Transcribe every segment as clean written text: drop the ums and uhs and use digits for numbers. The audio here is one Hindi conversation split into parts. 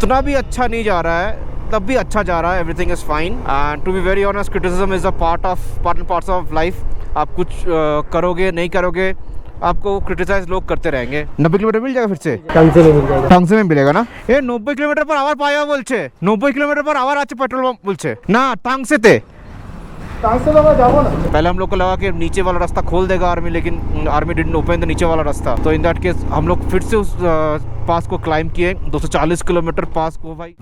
उतना भी अच्छा नहीं जा रहा है, तब भी अच्छा जा रहा है, everything is fine. And to be very honest, criticism is a part and parts of life. आप कुछ करोगे नहीं करोगे, आपको क्रिटिसाइज लोग करते रहेंगे। 90 किलोमीटर मिल जाएगा फिर से, টাংসে মিল যাবে। টাংসে में मिलेगा ना। ये 90 किलोमीटर पर आवर पाया बोलছে, 90 किलोमीटर पर आवर আছে पेट्रोल पंप बोलছে ना, टांगसे তে টাংসে বাবা যাবো না। पहले हम लोग को लगा कि नीचे वाला रास्ता खोल देगा आर्मी, लेकिन आर्मी डिडंट ओपन द नीचे वाला रास्ता। तो इन दैट केस हम लोग फिर से उस पास को क्लाइम किए, 240 किलोमीटर पास को भाई।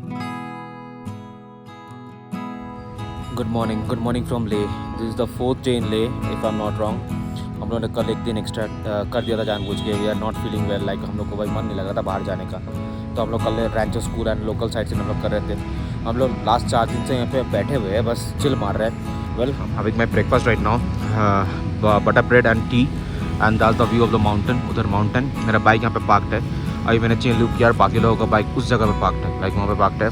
Good morning from Leh. This is the 4th day in Leh if I am not wrong. हम लोगों ने कल एक दिन एक्स्ट्रा कर दिया था जानबूझ के। We are not feeling well, like हम लोग को भाई मन नहीं लग रहा था बाहर जाने का। तो हम लोग कल Rancho school and local side से हम लोग कर रहे थे। हम लोग लास्ट 4 दिन से यहाँ पे बैठे हुए हैं, बस चिल मार रहे हैं। Well, having my breakfast right now, butter bread and T and that's the view of the mountain. उधर माउंटेन, मेरा बाइक यहाँ पे पार्कड है। अभी मैंने चेन लूप किया, बाकी लोगों का बाइक उस जगह पे पार्कड है, बाइक वहाँ पे पार्कड है।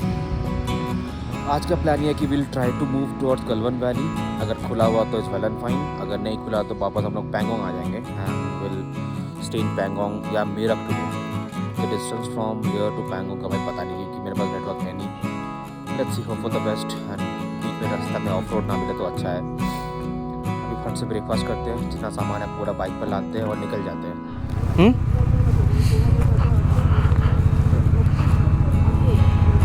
आज का प्लान ये है कि will try to move towards Galwan valley. अगर खुला हुआ तो इट्स वेल एंड फाइन, अगर नहीं खुला तो वापस हम लोग पैंगोंग आ जाएंगे and will stay in Pangong या Merak too. The distance from here to Pangong का भाई पता नहीं, क्योंकि मेरे पास नेटवर्क है नहीं। Let's see, hope for the best. And बीच में रास्ता में ऑफ रोड ना मिले तो अच्छा है। अभी फट से ब्रेकफास्ट करते हैं, जितना सामान है पूरा बाइक पर लाते हैं और निकल जाते हैं।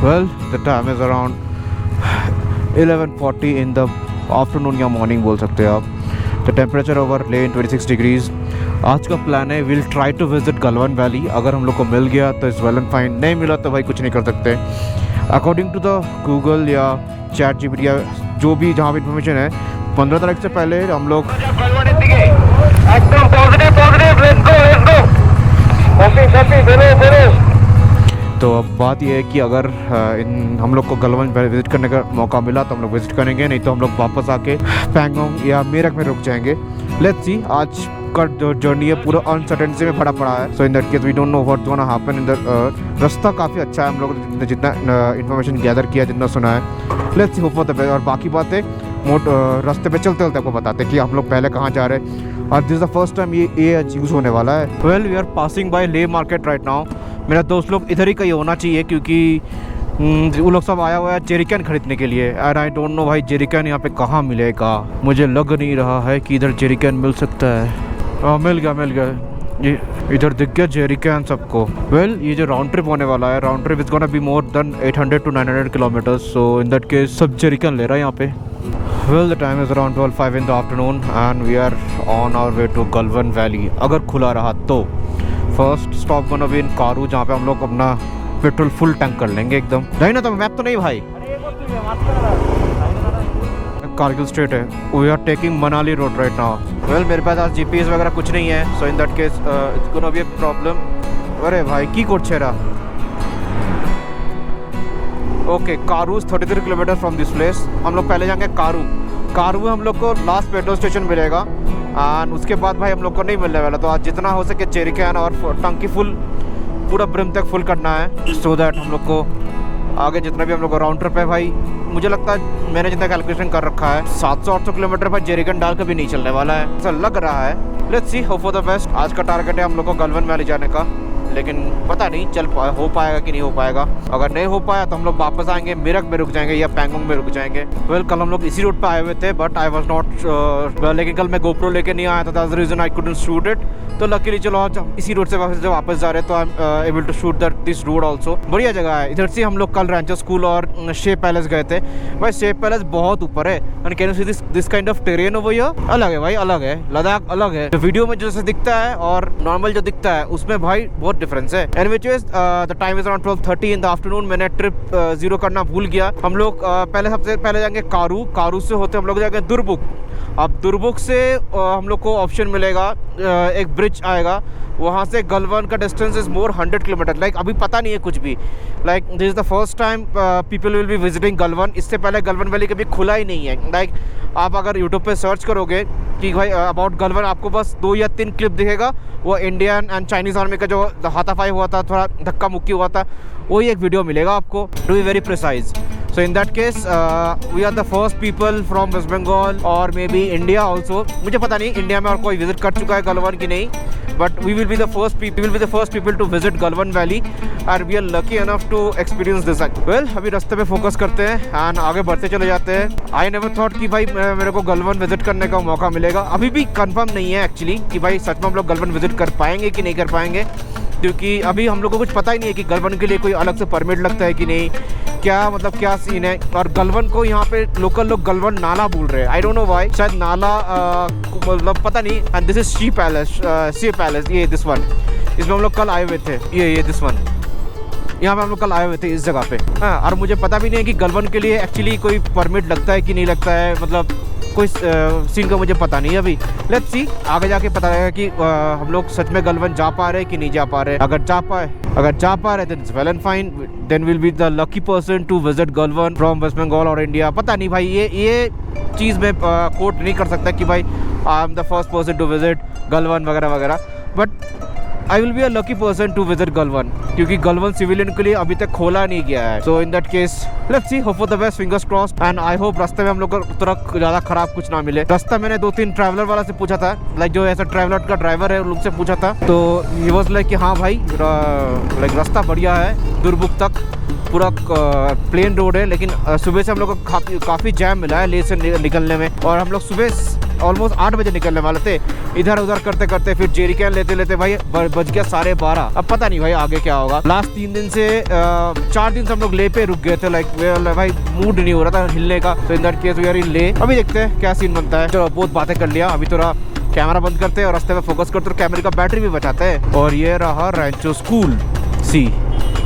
Well, the time is around 11:40 in the afternoon या मॉर्निंग बोल सकते हैं आप। द टेम्परेचर ओवर ले इन 26 डिग्रीज। आज का प्लान है will try to visit Galwan valley. अगर हम लोग को मिल गया तो इस वेल एंड फाइन, नहीं मिला तो भाई कुछ नहीं कर सकते। अकॉर्डिंग टू द गूगल या चैट जीपीटी या जो भी जहाँ भी इन्फॉर्मेशन है, 15 तारीख से पहले हम लोग तो अब बात यह है कि अगर हम लोग को गलवन विज़िट करने का मौका मिला तो हम लोग विज़िट करेंगे, नहीं तो हम लोग वापस आके पैंगोंग या मेरठ में रुक जाएंगे। लेट्स सी, आज का जो जर्नी है पूरा अनसर्टेनिटी में भरा पड़ा है। So in that case we don't know what gonna happen in the. रास्ता काफ़ी अच्छा है, हम लोग ने जितना इन्फॉर्मेशन गैदर किया, जितना सुना है। Let's see, hope for the best. और बाकी बातें रास्ते पे चलते चलते आपको बताते हैं कि हम लोग पहले कहाँ जा रहे हैं। और this is the first time ये यूज़ होने वाला है। Well, we are passing by Leh market right now. मेरा दोस्त लोग इधर ही कहीं होना चाहिए, क्योंकि वो लोग सब आया हुआ है जेरिकन खरीदने के लिए। एंड आई डोंट नो भाई जेरिकन यहाँ पे कहाँ मिलेगा। मुझे लग नहीं रहा है कि इधर जेरिकन मिल सकता है। मिल गया ये इधर दिख गया जेरिकन सबको। वेल, ये जो राउंड ट्रिप होने वाला है, round trip is gonna be more than 800 to 900 kilometres. So in that case सब जेरिकन ले रहा है यहाँ पे। Well, the time is around 12:05 in the afternoon and we are on our way to Galwan valley. अगर खुला रहा तो first stop gonna be in Karu, जहाँ पे हम लोग अपना पेट्रोल फुल टैंक कर लेंगे एकदम। नहीं ना, तो मैप तो नहीं भाई, कारगिल स्ट्रेट है। We are taking Manali road right now. Well, मेरे पास आज जीपीएस वगैरह कुछ नहीं है, so in that case it's gonna be a problem. अरे भाई की कोड छेरा। Okay, Karu 33 kilometre from this place. हम लोग पहले जाएंगे कारू में हम लोग को लास्ट पेट्रोल स्टेशन मिलेगा एंड उसके बाद भाई हम लोग को नहीं मिलने वाला। तो आज जितना हो सके जेरिकन और टंकी फुल पूरा ब्रिम तक फुल करना है, सो दैट हम लोग को आगे जितना भी हम लोग का राउंड ट्रिप है भाई, मुझे लगता है मैंने जितना कैलकुलेशन कर रखा है 700-800 किलोमीटर भाई जेरिकन डाल के भी नहीं चलने वाला है, ऐसा लग रहा है। Let's see, hope for the best. आज का टारगेट है हम लोग को गलवन वैली जाने का, लेकिन पता नहीं हो पाएगा कि नहीं हो पाएगा। अगर नहीं हो पाया तो हम लोग वापस आएंगे, मेरठ में रुक जाएंगे या पैंगोंग में रुक जाएंगे। वेल, कल हम लोग इसी रोड पे आए हुए थे, बट आई वाज नॉट, लेकिन कल मैं गोप्रो लेके नहीं आया था, that's the reason I couldn't shoot it. तो लकीली चलो आज हम इसी रोड से वापस जा रहे हैं, तो I am able to shoot this road also. बढ़िया जगह है। इधर से हम लोग कल रैंचो स्कूल और शेप पैलेस गए थे। भाई शेप पैलेस बहुत ऊपर है and can you see this kind of terrain over here. अलग है भाई, अलग है, लद्दाख अलग है। तो वीडियो में जैसे दिखता है और नॉर्मल जो दिखता है उसमें भाई बहुत डिफरेंस है। And which is the time is around 12:30 in the afternoon. मैंने ट्रिप जीरो करना भूल गया। हम लोग सबसे पहले जाएंगे कारू से होते हम लोग जाएंगे दुर्बुक। अब दुर्बुक से हम लोग को ऑप्शन मिलेगा, एक ब्रिज आएगा, वहाँ से गलवन का distance is more 100 kilometre. Like अभी पता नहीं है कुछ भी। Like this is the first time people will be visiting Galwan. इससे पहले गलवन वैली कभी खुला ही नहीं है। लाइक आप अगर यूट्यूब पे सर्च करोगे कि भाई अबाउट गलवन, आपको बस 2 या 3 क्लिप दिखेगा। वो इंडियन एंड चाइनीज़ आर्मी का जो हाथापाई हुआ था, थोड़ा धक्का मुक्की हुआ था, वही एक वीडियो मिलेगा आपको, to be very precise. So in that case, we are the first people from West Bengal or maybe India also. मुझे पता नहीं इंडिया में और कोई विजिट कर चुका है गलवन की नहीं, but we will be the first people to visit Galwan Valley and we are lucky enough to experience this. Well, अभी रास्ते पे फोकस करते हैं and आगे बढ़ते चले जाते हैं. I never thought कि भाई मेरे को गलवन विजिट करने का मौका मिलेगा. अभी भी कंफर्म नहीं है एक्चुअली कि भाई सच में हम लोग गलवन विजिट कर पाएंगे कि नहीं कर पाएंगे, क्योंकि अभी हम लोग को कुछ पता ही नहीं है कि गलवन के लिए कोई अलग से परमिट लगता है कि नहीं, क्या मतलब क्या सीन है. और गलवन को यहाँ पे लोकल लोग गलवन नाला बोल रहे हैं. आई डोंट नो व्हाई, शायद नाला मतलब पता नहीं. And this is sea palace, ये दिस वन, इसमें हम लोग कल आए हुए थे. ये दिस वन, यहाँ पे हम लोग कल आए हुए थे इस जगह पे. हाँ, और मुझे पता भी नहीं है कि गलवन के लिए एक्चुअली कोई परमिट लगता है कि नहीं लगता है, मतलब कोई सीन का मुझे पता नहीं है अभी. लेट्स सी, आगे जाके पता लगेगा कि हम लोग सच में गलवन जा पा रहे हैं कि नहीं जा पा रहे. अगर जा पा रहे then it's well and fine, then will be the lucky person to visit Galwan from West Bengal और इंडिया. पता नहीं भाई, ये चीज़ में कोट नहीं कर सकता कि भाई I am the first person to visit Galwan वगैरह वगैरह, but I will be a lucky person to visit Galwan, क्योंकि गलवन सिविलियन के लिए अभी तक खोला नहीं गया है. So in that case let's see, hope for the best, fingers crossed. And I hope रास्ते में हम लोग को उतना ज़्यादा खराब कुछ ना मिले. रास्ता मैंने 2-3 ट्रैवलर वाला से पूछा था, लाइक जो ऐसा ट्रैवलर का ड्राइवर है उनसे पूछा था, तो ही वाज लाइक कि हाँ भाई लाइक रास्ता बढ़िया है, दुर्बुक तक पूरा प्लेन रोड है. लेकिन सुबह से हम लोग को काफ़ी जैम मिला है ले से निकलने में, और हम लोग सुबह ऑलमोस्ट 8 बजे निकलने वाले थे. इधर उधर करते करते फिर जेरिकैन लेते भाई बज गया 12:30. अब पता नहीं भाई आगे क्या होगा. लास्ट 3 दिन से 4 दिन से हम लोग ले पे रुक गए थे, लाइक भाई मूड नहीं हो रहा था हिलने का. तो in that case we are in Leh. अभी देखते हैं क्या सीन बनता है. चलो बहुत बातें कर लिया, अभी थोड़ा कैमरा बंद करते हैं और रास्ते में फोकस करते और कैमरे का बैटरी भी बचाते हैं. और ये रहा रैंचो स्कूल सी,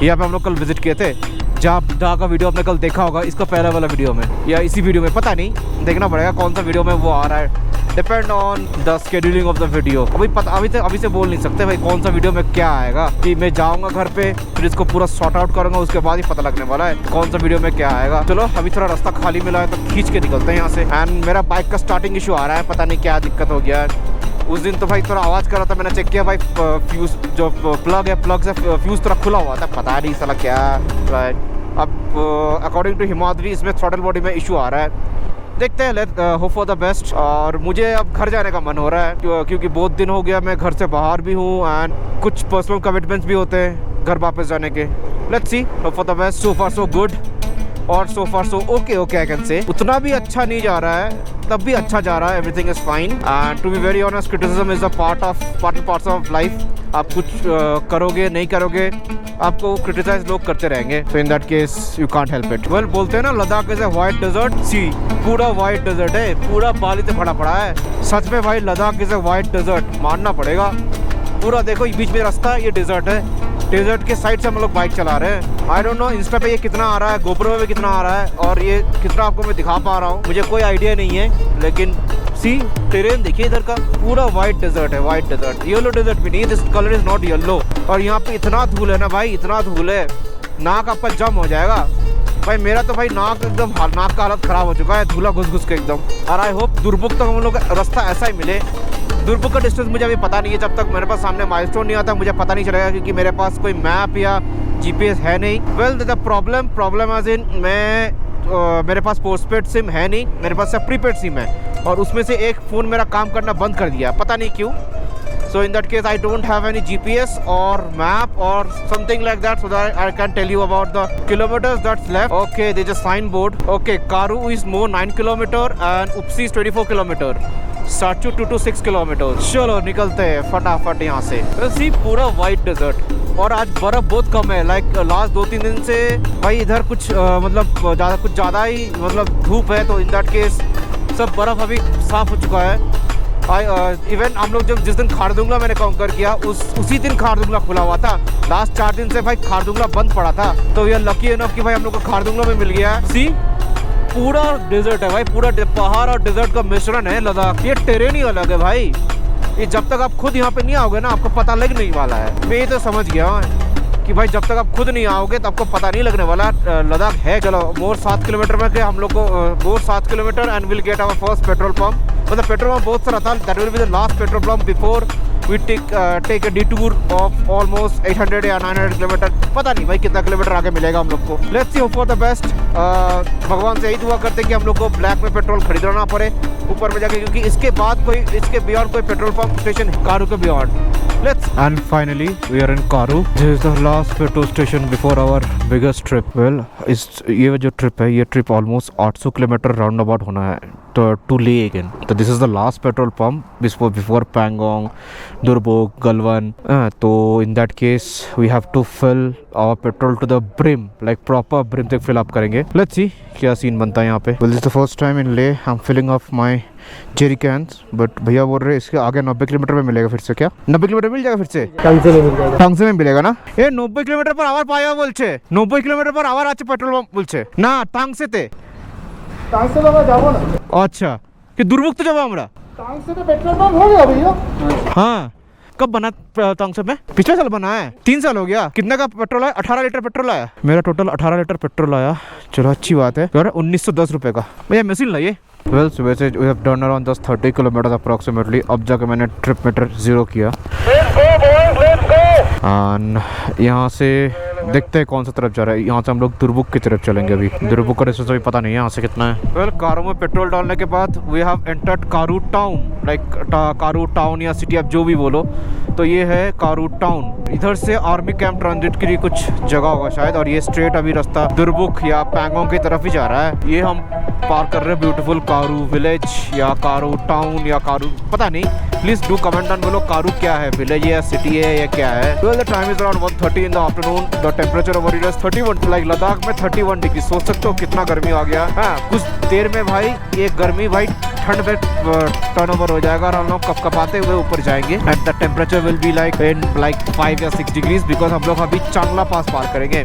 यहाँ पे हम लोग कल विजिट किए थे. जहाँ का वीडियो आपने कल देखा होगा, इसका पहला वाला वीडियो में या इसी वीडियो में, पता नहीं, देखना पड़ेगा कौन सा वीडियो में वो आ रहा है. Depend on the scheduling of the video. अभी से बोल नहीं सकते भाई कौन सा वीडियो में क्या आएगा, कि मैं जाऊंगा घर पे फिर इसको पूरा सॉर्ट आउट करूंगा, उसके बाद ही पता लगने वाला है कौन सा वीडियो में क्या आएगा. चलो अभी थोड़ा रास्ता खाली मिला है तो खींच के निकलते हैं यहाँ से. एंड मेरा बाइक का स्टार्टिंग इशू आ रहा है, पता नहीं क्या दिक्कत हो गया है. उस दिन तो भाई थोड़ा आवाज़ कर रहा था, मैंने चेक किया भाई फ्यूज जो प्लग है, प्लग से फ्यूज थोड़ा खुला हुआ था, पता नहीं साला क्या है. अब अकॉर्डिंग टू हिमाद्री इसमें थ्रॉटल बॉडी में इशू आ रहा है. देखते हैं, let hope for the best. और मुझे अब घर जाने का मन हो रहा है, क्योंकि बहुत दिन हो गया मैं घर से बाहर भी हूँ एंड कुछ पर्सनल कमिटमेंट्स भी होते हैं घर वापस जाने के. Let's see, hope for the best. So far so good और सो फार so okay I can say. उतना भी अच्छा नहीं जा रहा है, तब भी अच्छा जा रहा है. Everything is fine and to be very honest, criticism is a parts of life. आप कुछ करोगे नहीं करोगे, आपको क्रिटिसाइज लोग करते रहेंगे. So in that case you can't help it. Well, बोलते हैं ना Ladakh is a white desert. See, पूरा व्हाइट डेजर्ट है, पूरा बाली से भरा पड़ा है. सच में भाई Ladakh is a white desert, मानना पड़ेगा. पूरा देखो बीच में रास्ता, ये डेजर्ट है. डेजर्ट के साइड से हम लोग बाइक चला रहे हैं. आई डोंट नो इंस्टा पे ये कितना आ रहा है, गोप्रो पे कितना आ रहा है, और ये कितना आपको मैं दिखा पा रहा हूँ मुझे कोई आइडिया नहीं है. लेकिन सी टेरेन देखिए इधर का, पूरा वाइट डेजर्ट है, वाइट डेजर्ट. येलो डेजर्ट भी नहीं, this colour is not yellow. और यहाँ पे इतना धूल है ना भाई, इतना धूल है, नाक आपका जम हो जाएगा भाई. मेरा तो भाई नाक का हालत खराब हो चुका है धूला घुस के एकदम. और आई होप दुर्बुक तक हम लोग रास्ता ऐसा ही मिले. दुर्बुक का डिस्टेंस मुझे अभी पता नहीं है, जब तक मेरे पास सामने माइलस्टोन नहीं आता मुझे पता नहीं चलेगा, क्योंकि मेरे पास कोई मैप या जीपीएस है नहीं. Well, the problem as in मेरे पास पोस्टपेड सिम है नहीं, मेरे पास सिर्फ प्रीपेड सिम है, और उसमें से एक फ़ोन मेरा काम करना बंद कर दिया, पता नहीं क्यों. So in that case, I don't have any GPS or map or something like that, so that I can tell you about the kilometers that's left. Okay, there's a signboard. Okay, Karu is more 9 km and Upsi is 24 km. Sachu 2 to 6 km. चलो निकलते हैं फटाफट यहाँ से. सी पूरा वाइट डेजर्ट, और आज बर्फ बहुत कम है. लाइक लास्ट 2-3 दिन से भाई इधर कुछ मतलब कुछ ज़्यादा ही मतलब धूप है. तो इन दैट केस सब बर्फ़ अभी साफ़ हो चुका है. इवन हम लोग जब जिस दिन खारदुंगला मैंने काउंटर किया, उसी दिन खारदुंगला खुला हुआ था. लास्ट 4 दिन से भाई खारदुंगला बंद पड़ा था. तो ये लकी इनफ कि भाई हम लोग को खारदुंगला में मिल गया. सी पूरा डेजर्ट है भाई, पूरा पहाड़ और डेजर्ट का मिश्रण है लद्दाख. ये टेरेन ही अलग है भाई. ये जब तक आप खुद यहाँ पे नहीं आओगे ना, आपको पता लग नहीं वाला है. मैं ये तो समझ गया कि भाई जब तक आप खुद नहीं आओगे तो आपको पता नहीं लगने वाला लद्दाख है. चलो मोर 7 किलोमीटर में हम लोग को more 7 kilometre and will get our first petrol pump. मतलब पेट्रोल पंप बहुत सारा था. That will be the last petrol pump before we take a detour of almost 800 या 900 किलोमीटर, पता नहीं भाई कितना किलोमीटर आगे मिलेगा हम लोग को। Let's see, hope for the best. भगवान से यही दुआ करते हैं कि हम लोग को ब्लैक में पेट्रोल खरीदना ना पड़े ऊपर में जाके, क्योंकि इसके बाद कोई, इसके बियॉन्ड कोई पेट्रोल पंप स्टेशन कारू के beyond. Let's and finally we are in Karu. This is the last petrol station before our biggest trip. Well, ये जो ट्रिप है, ये trip almost 800 kilometre round about होना है to Leh again. So this is the last petrol pump before Pangong, Durbuk, Galwan. So in that case we have to fill our petrol to the brim, like proper brim तक fill up करेंगे। Let's see क्या सीन बनता है यहाँ पे। Well, this is the first time in Leh I'm filling up my jerry cans, but भैया बोल रहे इसके आगे 90 किलोमीटर में मिलेगा फिर से। क्या 90 किलोमीटर मिल जाएगा फिर से? টাংসে মিল যাবে, টাংসে में मिलेगा ना? ये 90 কিলোমিটার পর আবার পাওয়া বলছে, 90 কিলোমিটার পর আবার আছে পেট্রোল পাম্প বলছে না টাংসেতে। টাংসে তো আমরা যাবো না। अच्छा कि दुर्मुक्त तो जब हमरा टांगसे तो पेट्रोल पंप हो गया भैया। हाँ, कब बना टांगसे में? पिछले साल बना है, 3 साल हो गया। कितने का पेट्रोल आया? 18 लीटर पेट्रोल आया मेरा। टोटल 18 लीटर पेट्रोल आया। चलो अच्छी बात है। 1910 रुपए का भैया मशीन लाइए। वेल, सुबह से we have done around 30 kilometre approximately. अब जाकर मैंने ट्रिप मीटर 0 किया। यहाँ से देखते हैं कौन सा तरफ जा रहा है। यहाँ से हम लोग दुर्बुक की तरफ चलेंगे। अभी दुर्बुक का डिस्टेंस अभी पता नहीं है यहाँ से कितना है। वेल, कारू में पेट्रोल डालने के बाद we have entered Karu town, like Karu town या सिटी, आप जो भी बोलो। तो ये है कारू टाउन। इधर से आर्मी कैंप ट्रांजिट के लिए कुछ जगह होगा शायद, और ये स्ट्रेट अभी रास्ता दुर्बुक या पैंगोंग की तरफ ही जा रहा है। ये हम पार कर रहे हैं ब्यूटीफुल कारू विलेज या कारू टाउन या कारू, पता नहीं। Please do comment down below Karu क्या है, विलेज है या सिटी है या क्या है। Well, the time is around 1:30 in the afternoon. The temperature over it is 31, like Ladakh में 31 डिग्री। सोच सकते हो कितना गर्मी आ गया। हाँ, कुछ देर में भाई ये गर्मी भाई ठंड में टर्न ओवर हो जाएगा और हम लोग कपकपाते हुए ऊपर जाएंगे। And the temperature will be like 5 या 6 डिग्रीज, बिकॉज हम लोग अभी चांगला पास पार करेंगे।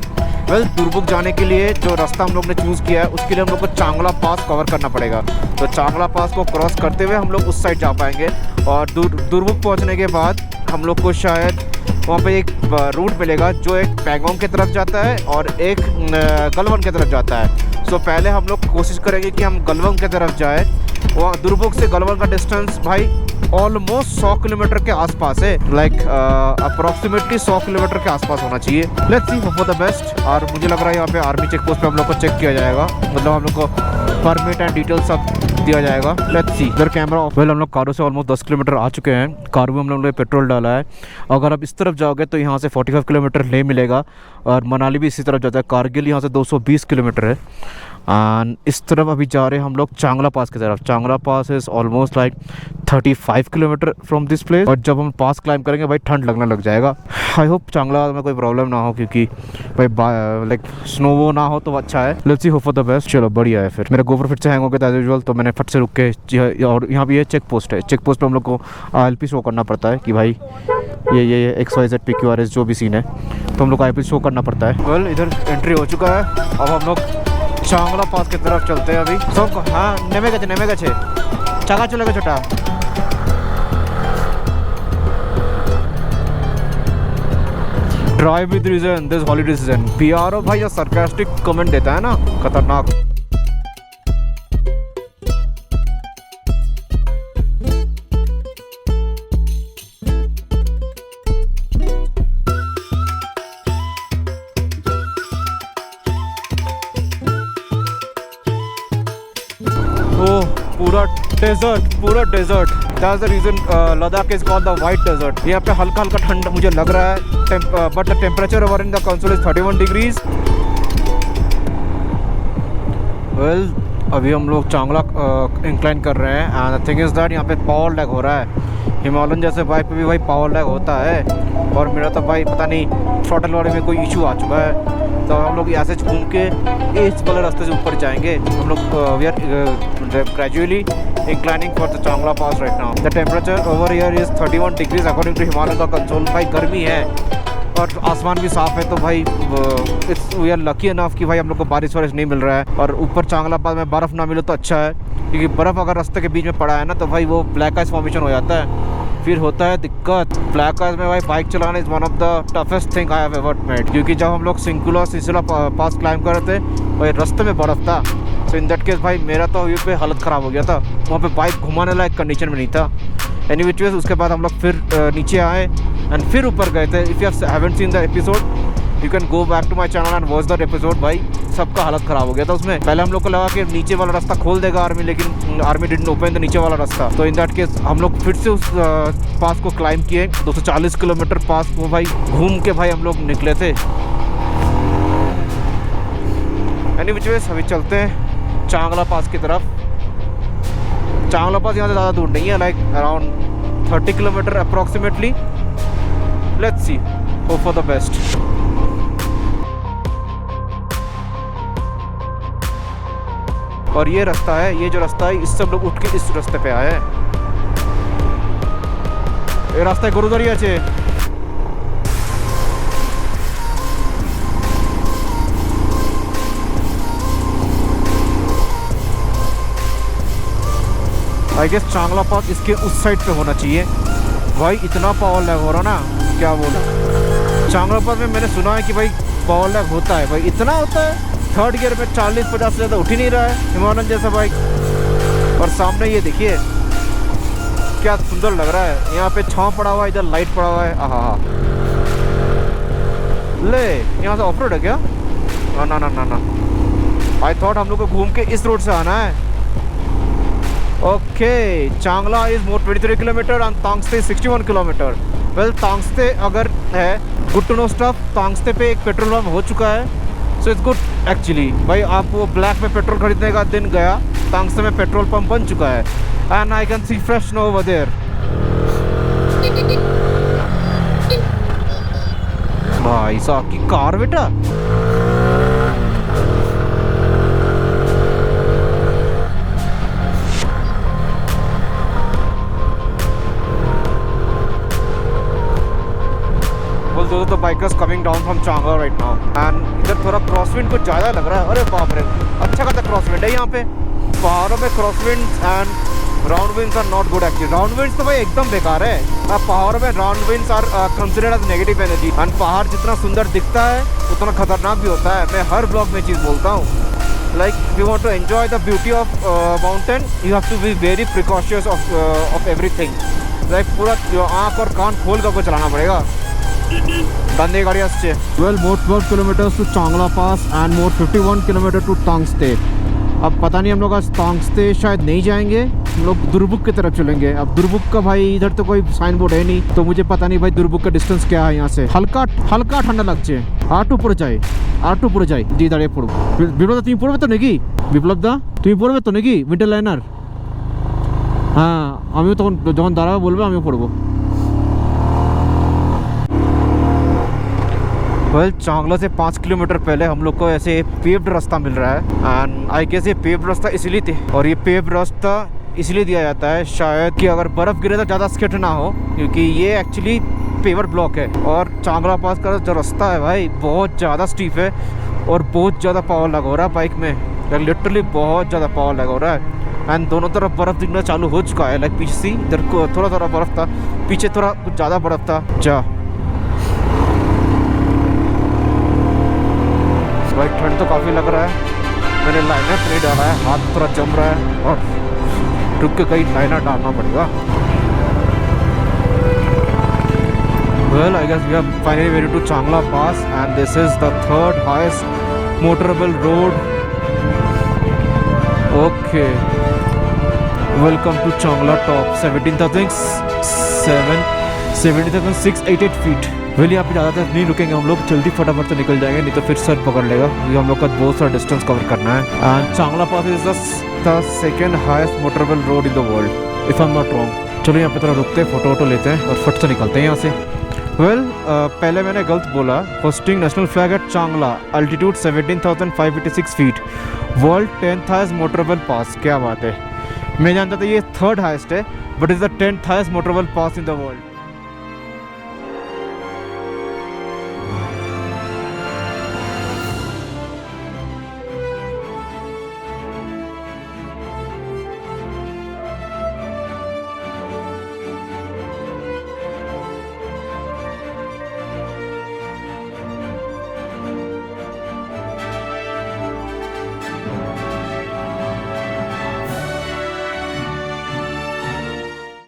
वेल, दुर्बुक जाने के लिए जो रास्ता हम लोग ने चूज़ किया है उसके लिए हम लोग को चांगला पास कवर करना पड़ेगा। तो चांगला पास को क्रॉस करते हुए हम लोग उस साइड जा पाएंगे, और दुर्बुक पहुंचने के बाद हम लोग को शायद वहाँ पे एक रूट मिलेगा जो एक पैंगोंग की तरफ जाता है और एक गलवन की तरफ जाता है। सो पहले हम लोग कोशिश करेंगे कि हम गलवन की तरफ जाए। वहाँ दुर्बुक से गलवन का डिस्टेंस भाई ऑलमोस्ट 100 किलोमीटर के आसपास है, लाइक अप्रॉक्सीमेटली 100 किलोमीटर के आसपास होना चाहिए। Let's see, hope for the best. और मुझे लग रहा है यहाँ पे आर्मी चेक पोस्ट पे हम लोग को चेक किया जाएगा, मतलब हम लोग को परमिट एंड डिटेल सब दिया जाएगा। Let's see. इधर कैमरा ऑफ। वेल, हम लोग कारू से ऑलमोस्ट 10 किलोमीटर आ चुके हैं। कारू में हम लोग ने पेट्रोल डाला है। अगर आप इस तरफ जाओगे तो यहाँ से 45 किलोमीटर ले मिलेगा, और मनाली भी इसी तरफ जाता है। कारगिल यहाँ से 220 किलोमीटर है। एंड इस तरफ अभी जा रहे हैं हम लोग चांगला पास की तरफ। Changla pass is almost like 35 kilometre from this place, और जब हम पास क्लाइंब करेंगे भाई ठंड लगने लग जाएगा। आई होप चांगला में कोई प्रॉब्लम ना हो, क्योंकि भाई लाइक स्नो वो ना हो तो अच्छा है। Let's see, hope for the best. चलो बढ़िया है। फिर मेरा गोबर फिर से हैंग हो गया था एज यूजुअल, तो मैंने फट से रुक के, और यहाँ भी ये चेक पोस्ट है। चेक पोस्ट पर हम लोग को ILP शो करना पड़ता है कि भाई ये XYZ PQRS जो भी सीन है, तो हम लोग को ILP शो करना पड़ता है। वेल, इधर एंट्री हो चुका है। अब हम लोग चांगला पास की तरफ चलते हैं अभी सब। हाँ, नेमे गए चाका चलेगा छोटा। Drive with reason, this holiday season. PRO भाई या सरकास्टिक कमेंट देता है ना, खतरनाक। पूरा desert. That's the reason Ladakh is called the white desert. यहाँ पे हल्का हल्का ठंड मुझे लग रहा है, but the temperature over in the console is 31 degrees. Well, अभी हम लोग चांगला इंक्लाइन कर रहे हैं। And the thing is that यहाँ पे पावर लैग हो रहा है। हिमालयन जैसे बाइक पे भी भाई पावर लैग होता है, और मेरा तो भाई पता नहीं थ्रॉटल वाले में कोई इशू आ चुका है। तो हम लोग ऐसे घूम के इस वाले रास्ते से ऊपर जाएंगे। हम लोग we are gradually inclining for the Changla pass right now. The temperature over here is 31 degrees according to Himalayan का कंसोल। भाई गर्मी है और आसमान भी साफ़ है, तो भाई it's we are lucky enough कि भाई हम लोग को बारिश वारिश नहीं मिल रहा है। और ऊपर चांगला पास में बर्फ़ ना मिले तो अच्छा है, क्योंकि बर्फ़ अगर रास्ते के बीच में पड़ा है ना तो भाई वो ब्लैक आइस फॉर्मेशन हो जाता है, फिर होता है दिक्कत। ब्लैक आइस में भाई बाइक चलाना is one of the toughest thing I have ever made, क्योंकि जब हम लोग सिंसिला पास क्लाइंब कर रहे थे वही रास्ते में बर्फ़ था। सो इन दैट केस भाई मेरा तो ये पे हालत ख़राब हो गया था, वहाँ पे बाइक घुमाने लायक कंडीशन में नहीं था। एनी विच वेज उसके बाद हम लोग फिर नीचे आए एंड फिर ऊपर गए थे। If you haven't seen the episode you can go back to my channel and watch that episode. भाई सबका हालत ख़राब हो गया था उसमें। पहले हम लोग को लगा कि नीचे वाला रास्ता खोल देगा आर्मी, लेकिन आर्मी डिडंट ओपन द नीचे वाला रास्ता। तो इन दैट केस हम लोग फिर से उस पास को क्लाइम किए, 240 किलोमीटर पास को भाई घूम के भाई हम लोग निकले थे। एनी विच वेज अभी चलते हैं चांगला पास की तरफ। चांगला पास यहाँ से ज़्यादा दूर नहीं है, like around 30 kilometre approximately. Let's see, hope for the best. और ये रास्ता है, ये जो रास्ता है इससे हम लोग उठ के इस रास्ते पे आए हैं। ये रास्ता गुरुद्वारी আছে। आई गेस चांगला पास इसके उस साइड पे होना चाहिए। भाई इतना पावर लैग हो रहा ना, क्या बोलूं। चांगला पास में मैंने सुना है कि भाई पावर लैग होता है, भाई इतना होता है। थर्ड गियर में 40-50 से ज़्यादा उठ ही नहीं रहा है हिमालयन जैसा बाइक। और सामने ये देखिए क्या सुंदर लग रहा है, यहाँ पे छाँव पड़ा हुआ है, इधर लाइट पड़ा हुआ है। आहा ले, यहाँ से ऑफ रोड है क्या? ना ना ना ना, आई थॉट हम लोग को घूम के इस रोड से आना है। Okay, Changla is more 23 kilometre and Tangtse 61 kilometre. Well Tangtse अगर है good to know stuff. Tangtse पे एक पेट्रोल पंप हो चुका है, सो इट्स गुड एक्चुअली। भाई आप वो ब्लैक में पेट्रोल खरीदने का दिन गया, तांगस्ते में पेट्रोल पंप बन चुका है and I can see fresh snow over there. भाई साहब की कार बेटा, those are the bikers coming down from Changla right now and इधर थोड़ा क्रॉसविंड कुछ ज़्यादा लग रहा है। अरे बाप रे, अच्छा खासा क्रॉसविंड है यहाँ पे। पहाड़ों में crosswind and round winds are not good actually. Round winds तो भाई एकदम बेकार है। पहाड़ों में round winds are considered as negative energy एंड पहाड़ जितना सुंदर दिखता है उतना खतरनाक भी होता है। मैं हर ब्लॉग में चीज़ बोलता हूँ, like you want to enjoy the beauty of mountain you have to be very precautious of everything. Like पूरा आँख और कान खोल कर चलाना पड़ेगा। बंदे गाड़ी আসছে। Well more 12 kilometres to Changla pass and more 51 kilometre to तांगस्ते। अब पता नहीं हम लोग आज तांगस्ते शायद नहीं जाएंगे, हम लोग दुर्बुक की तरफ चलेंगे। अब दुर्बुक का भाई इधर तो कोई साइन बोर्ड है नहीं, तो मुझे पता नहीं भाई दुर्बुक का डिस्टेंस क्या है यहाँ से। हल्का हल्का ठंडा लगছে। आटू পড়ে যায় জি দাঁড়িয়ে পড়ব। বিপ্লব তুমি পড়বে তো নাকি? বিপ্লব দা তুমি পড়বে তো নাকি উইন্টার লাইনার? হ্যাঁ আমিও তখন যখন দাঁড়াবে বলবে আমিও পড়বো। वेल चांगला से 5 किलोमीटर पहले हम लोग को ऐसे पेव्ड रास्ता मिल रहा है एंड आई गेस ये पेव्ड रास्ता इसलिए थे, और ये पेव्ड रास्ता इसलिए दिया जाता है शायद कि अगर बर्फ़ गिरे तो ज़्यादा स्किड ना हो, क्योंकि ये एक्चुअली पेवर ब्लॉक है। और चांगला पास का जो रास्ता है भाई बहुत ज़्यादा स्टीप है और बहुत ज़्यादा पावर लगा हो रहा है बाइक में, लिटरली बहुत ज़्यादा पावर लगा हो रहा है। एंड दोनों तरफ बर्फ़ दिखना चालू हो चुका है। लाइक पीछे से इधर को थोड़ा थोड़ा बर्फ़ था, पीछे थोड़ा कुछ ज़्यादा बर्फ़ था। जा भाई ठंड तो काफ़ी लग रहा है। मैंने लाइनर नहीं डाला है, हाथ थोड़ा जम रहा है और रुक के कहीं लाइनर डालना पड़ेगा। Well I guess we have finally made it to Changla pass and this is the third highest motorable road. Okay, welcome to Changla top 17,688 feet. Well यहाँ पे ज़्यादा देर नहीं रुकेंगे हम लोग, जल्दी फटाफट से निकल जाएंगे, नहीं तो फिर सर पकड़ लेगा, क्योंकि हम लोग का बहुत सारा डिस्टेंस कवर करना है। And Changla pass is the second highest motorable road in the world if I am not wrong. चलो यहाँ पे थोड़ा रुकते हैं, फोटो लेते हैं और फट से निकलते हैं यहाँ से। वेल पहले मैंने गलत बोला। होस्टिंग नेशनल फ्लैग एट चांगला, altitude 17,586 feet, world 10th highest motorable pass. क्या बात है, मैं जानता था ये थर्ड हाईएस्ट है, but is the 10th highest motorable pass in the world.